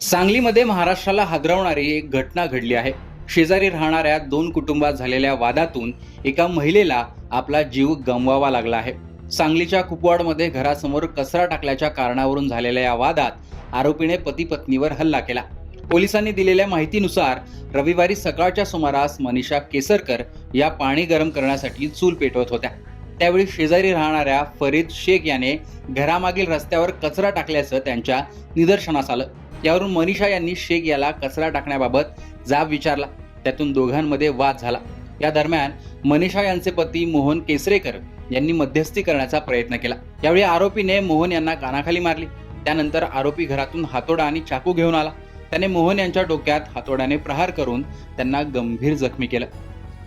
सांगलीमध्ये महाराष्ट्राला हादरवणारी एक घटना घडली आहे। शेजारी राहणाऱ्या दोन कुटुंबात झालेल्या वादातून एका महिलेला आपला जीव गमवावा लागला आहे। सांगलीच्या कुपवाडमध्ये घरासमोर कचरा टाकल्याच्या कारणावरून झालेल्या या वादात आरोपीने पती पत्नीवर हल्ला केला। पोलिसांनी दिलेल्या माहितीनुसार रविवारी सकाळच्या सुमारास मनीषा केसरकर या पाणी गरम करण्यासाठी चूल पेटवत होत्या। त्यावेळी शेजारी राहणाऱ्या फरीद शेख याने घरामागील रस्त्यावर कचरा टाकल्याचं त्यांच्या निदर्शनास आलं। यावरून मनीषा यांनी शेख याला कचरा टाकण्याबाबत जाब विचारला। त्यातून दोघांमध्ये वाद झाला। या दरम्यान मनीषा यांचे पती मोहन केसरेकर यांनी मध्यस्थी करण्याचा प्रयत्न केला। यावेळी आरोपीने मोहन यांना कानाखाली मारली। त्यानंतर आरोपी घरातून हातोडा आणि चाकू घेऊन आला। त्याने मोहन यांच्या डोक्यात हातोड्याने प्रहार करून त्यांना गंभीर जखमी केलं।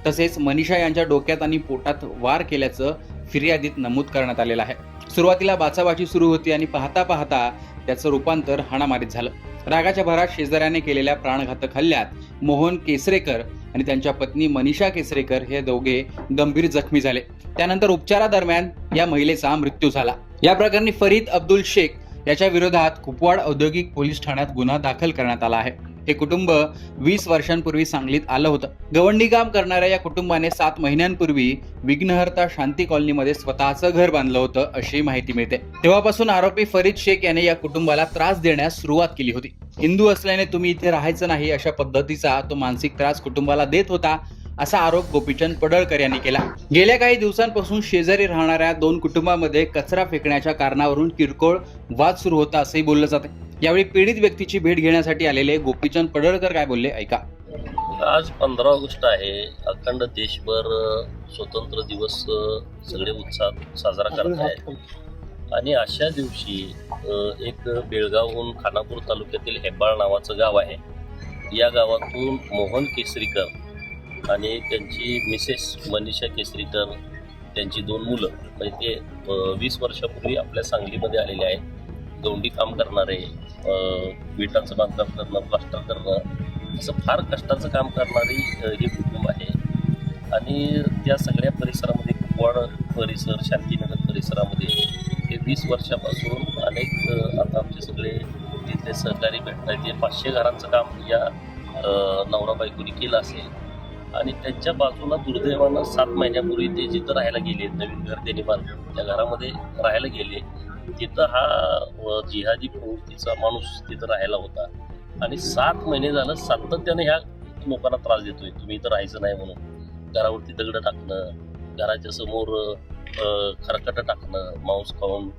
तसेच मनीषा यांच्या डोक्यात आणि पोटात वार केल्याचं फिर्यादीत नमूद करण्यात आलेलं आहे। सुरुवातीला बाचाबाची सुरू होती आणि पाहता पाहता त्याचं रूपांतर हाणामारीत झालं। रागाच्या भरात शेजाऱ्याने केलेल्या प्राणघातक हल्ल्यात मोहन केसरेकर आणि त्यांच्या पत्नी मनीषा केसरेकर हे दोघे गंभीर जखमी झाले। त्यानंतर उपचारादरम्यान या महिलेचा मृत्यू झाला। या प्रकरणी फरीद अब्दुल शेख याच्या विरोधात कुपवाड औद्योगिक पोलीस ठाण्यात गुन्हा दाखल करण्यात आला आहे। हे कुटुंब 20 वर्षांपूर्वी सांगलीत आलं होतं। गवंडी काम करणाऱ्या या कुटुंबाने 7 महिन्यांपूर्वी विघ्नहर्ता शांती कॉलनीमध्ये स्वतःचं घर बांधलं होतं अशी माहिती मिळते। तेव्हापासून आरोपी फरीद शेख याने या कुटुंबाला त्रास देण्यास सुरुवात केली होती। हिंदू असल्याने तुम्ही इथे राहायचं नाही अशा पद्धतीचा तो मानसिक त्रास कुटुंबाला देत होता, असा आरोप गोपीचंद पडळकर यांनी केला। गेल्या काही दिवसांपासून शेजारी राहणाऱ्या दोन कुटुंबांमध्ये कचरा फेकण्याच्या कारणावरून किरकोळ वाद सुरू होता असंही बोललं जाते। यावेळी पीडित व्यक्तीची भेट घेण्यासाठी आलेले गोपीचंद पडळकर काय बोलले ऐका। आज 15 ऑगस्ट आहे। अखंड देशभर स्वतंत्र दिवस सगळे उत्साहात साजरा करत आहेत आणि अशा दिवशी एक बेळगावहून खानापूर तालुक्यातील हेब्बाळ नावाचं गाव आहे। या गावातून मोहन केसरीकर आणि त्यांची मिसेस मनीषा केसरीकर, त्यांची 2 मुलं, म्हणजे ते 20 वर्षापूर्वी आपल्या सांगलीमध्ये आलेले आहेत। गवंडी काम करणारे, विटांचं बांधकाम करणं, प्लास्टर करणं, असं फार कष्टाचं काम करणारी हे कुटुंब आहे। आणि त्या सगळ्या परिसरामध्ये कुपवाड परिसर, शांतीनगर परिसरामध्ये हे 20 वर्षापासून अनेक आता आमचे सगळे तिथले सहकारी भेटतात। ते 500 घरांचं काम या नवरा बायकोनी केलं असेल आणि त्यांच्या बाजूला दुर्दैवानं 7 महिन्यापूर्वी ते जिथं राहायला गेले, नवीन घर त्यांनी बांधलं, त्या घरामध्ये राहायला गेले। तिथं हा जिहादी प्रवृत्तीचा माणूस तिथं राहायला होता आणि 7 महिने झालं सातत्याने ह्या लोकांना त्रास देतोय, तुम्ही इथं राहायचं नाही म्हणून। घरावरती दगड टाकणं, घराच्या समोर खरकटं टाकणं, मांस खाऊन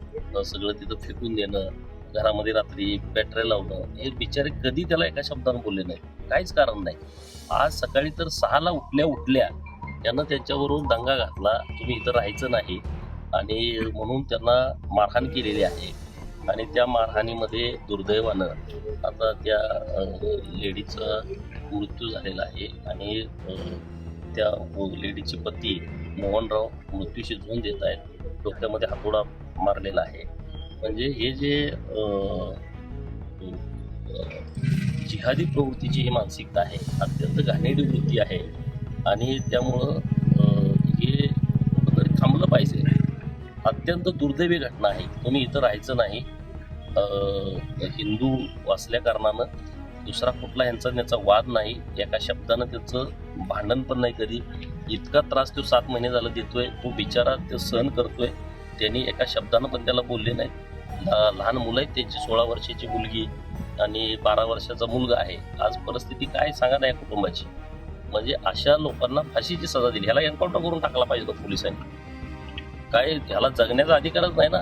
सगळं तिथं फेकून देणं, घरामध्ये रात्री बॅटऱ्या लावणं, हे बिचारे कधी त्याला एका शब्दानं बोलले नाही, काहीच कारण नाही। आज सकाळी तर 6ला उठल्या त्यानं त्याच्यावरून दंगा घातला, तुम्ही इथं राहायचं नाही आणि म्हणून त्यांना मारहाण केलेली आहे। आणि त्या मारहाणीमध्ये दुर्दैवानं आता त्या लेडीचा मृत्यू झालेला आहे आणि त्या लेडीचे पती मोहनराव मृत्यूशी झुंज देत आहेत, डोक्यामध्ये हातोडा मारलेला आहे। म्हणजे हे जे जिहादी प्रवृत्तीची ही मानसिकता आहे, अत्यंत घाणेरडी वृत्ती आहे आणि त्यामुळं हे कुठंतरी थांबलं पाहिजे। अत्यंत दुर्दैवी घटना आहे। तुम्ही इथं राहायचं नाही, हिंदू असल्या कारणानं दुसरा कुठला ह्यांचा वाद नाही, एका शब्दानं त्याचं भांडण पण नाही कधी। इतका त्रास तो 7 महिने झाला देतोय, तो बिचारा ते सहन करतोय। त्यांनी एका शब्दानं पण त्याला बोलले नाहीत। लहान मुलं आहेत, त्यांची 16 वर्षाची मुलगी आणि 12 वर्षाचा मुलगा आहे। आज परिस्थिती काय सांगा ना या कुटुंबाची। म्हणजे अशा लोकांना फाशीची सजा दिली, ह्याला एन्काउंटर करून टाकला पाहिजे पोलिसांनी। काय ह्याला जगण्याचा अधिकारच नाही ना।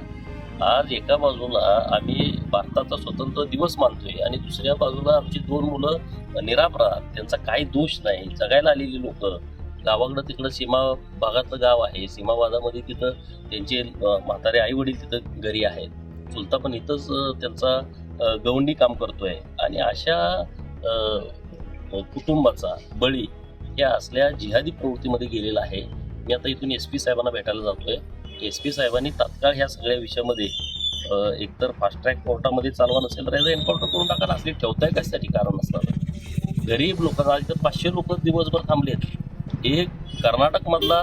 आज एका बाजूला आम्ही भारताचा स्वतंत्र दिवस मानतोय आणि दुसऱ्या बाजूला आमची 2 मुलं निरापराध, त्यांचा काही दोष नाही, जगायला आलेली लोक। गावाकडं तिकडं सीमा भागातलं गाव आहे, सीमा भागामध्ये तिथं त्यांचे म्हातारे आई वडील तिथं घरी आहेत, चुलता पण इथंच त्यांचा गवंडी काम करतोय आणि अशा कुटुंबाचा बळी या असल्या जिहादी प्रवृत्तीमध्ये गेलेला आहे। मी आता इथून SP साहेबांना भेटायला जातोय। SP साहेबांनी तात्काळ ह्या सगळ्या विषयामध्ये एकतर फास्ट ट्रॅक कोर्टामध्ये चालवा, नसेल तर एन्काउंटर करून टाकायला असले ठेवताय कशासाठी कारण नसताना। गरीब लोकांना आज तर 500 लोक दिवसभर थांबलेत। एक कर्नाटकमधला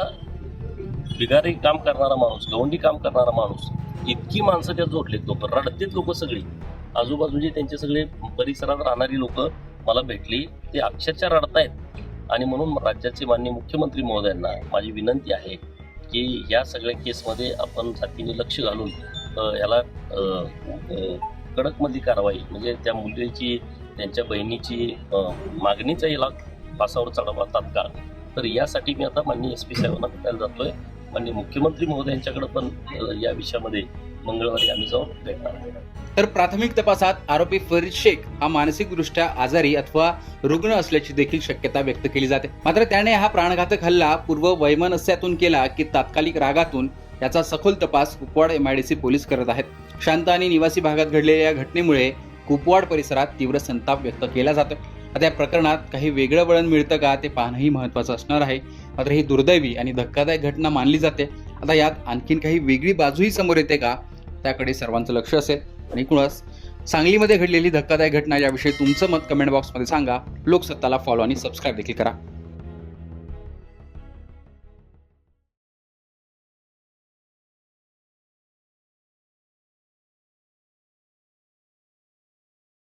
बिगारी काम करणारा माणूस, गवंडी काम करणारा माणूस, इतकी माणसं त्यात जोडलेत, लोक रडतेत, लोक सगळी आजूबाजूचे त्यांचे सगळे परिसरात राहणारी लोक मला भेटली, ते अक्षरशः रडतायत. आणि म्हणून राज्याचे माननीय मुख्यमंत्री महोदयांना माझी विनंती आहे की या सगळ्या केसमध्ये आपण जातीने लक्ष घालून याला कडकमधली कारवाई, म्हणजे त्या मुलीची, त्यांच्या बहिणीची मागणीचा याला फासावर चढावा तात्काळ. तर यासाठी मी आता माननीय SP साहेबांना भेटायला जातोय. माननीय मुख्यमंत्री महोदयांच्याकडे पण या विषयामध्ये मंगळवारी आम्ही जाऊन भेटणार आहोत. तर प्राथमिक तपासात आरोपी फरीद शेख हा मानसिकदृष्ट्या आजारी अथवा रुग्ण असल्याची देखील शक्यता व्यक्त केली जाते. मात्र त्याने हा प्राणघातक हल्ला पूर्व वैमनस्यातून केला की तात्कालिक रागातून, याचा सखोल तपास कुपवाड MIDC पोलीस करत आहेत. शांत आणि निवासी भागात घडलेल्या या घटनेमुळे कुपवाड परिसरात तीव्र संताप व्यक्त केला जातो. आता या प्रकरणात काही वेगळं वळण मिळतं का ते पाहणंही महत्त्वाचं असणार आहे. मात्र ही दुर्दैवी आणि धक्कादायक घटना मानली जाते. आता यात आणखीन काही वेगळी बाजूही समोर येते का, त्याकडे सर्वांचं लक्ष असेल. आणि एकूणच सांगलीमध्ये घडलेली धक्कादायक घटना याविषयी तुमचं मत कमेंट बॉक्समध्ये सांगा. लोकसत्ताला फॉलो आणि सबस्क्राईब देखील करा.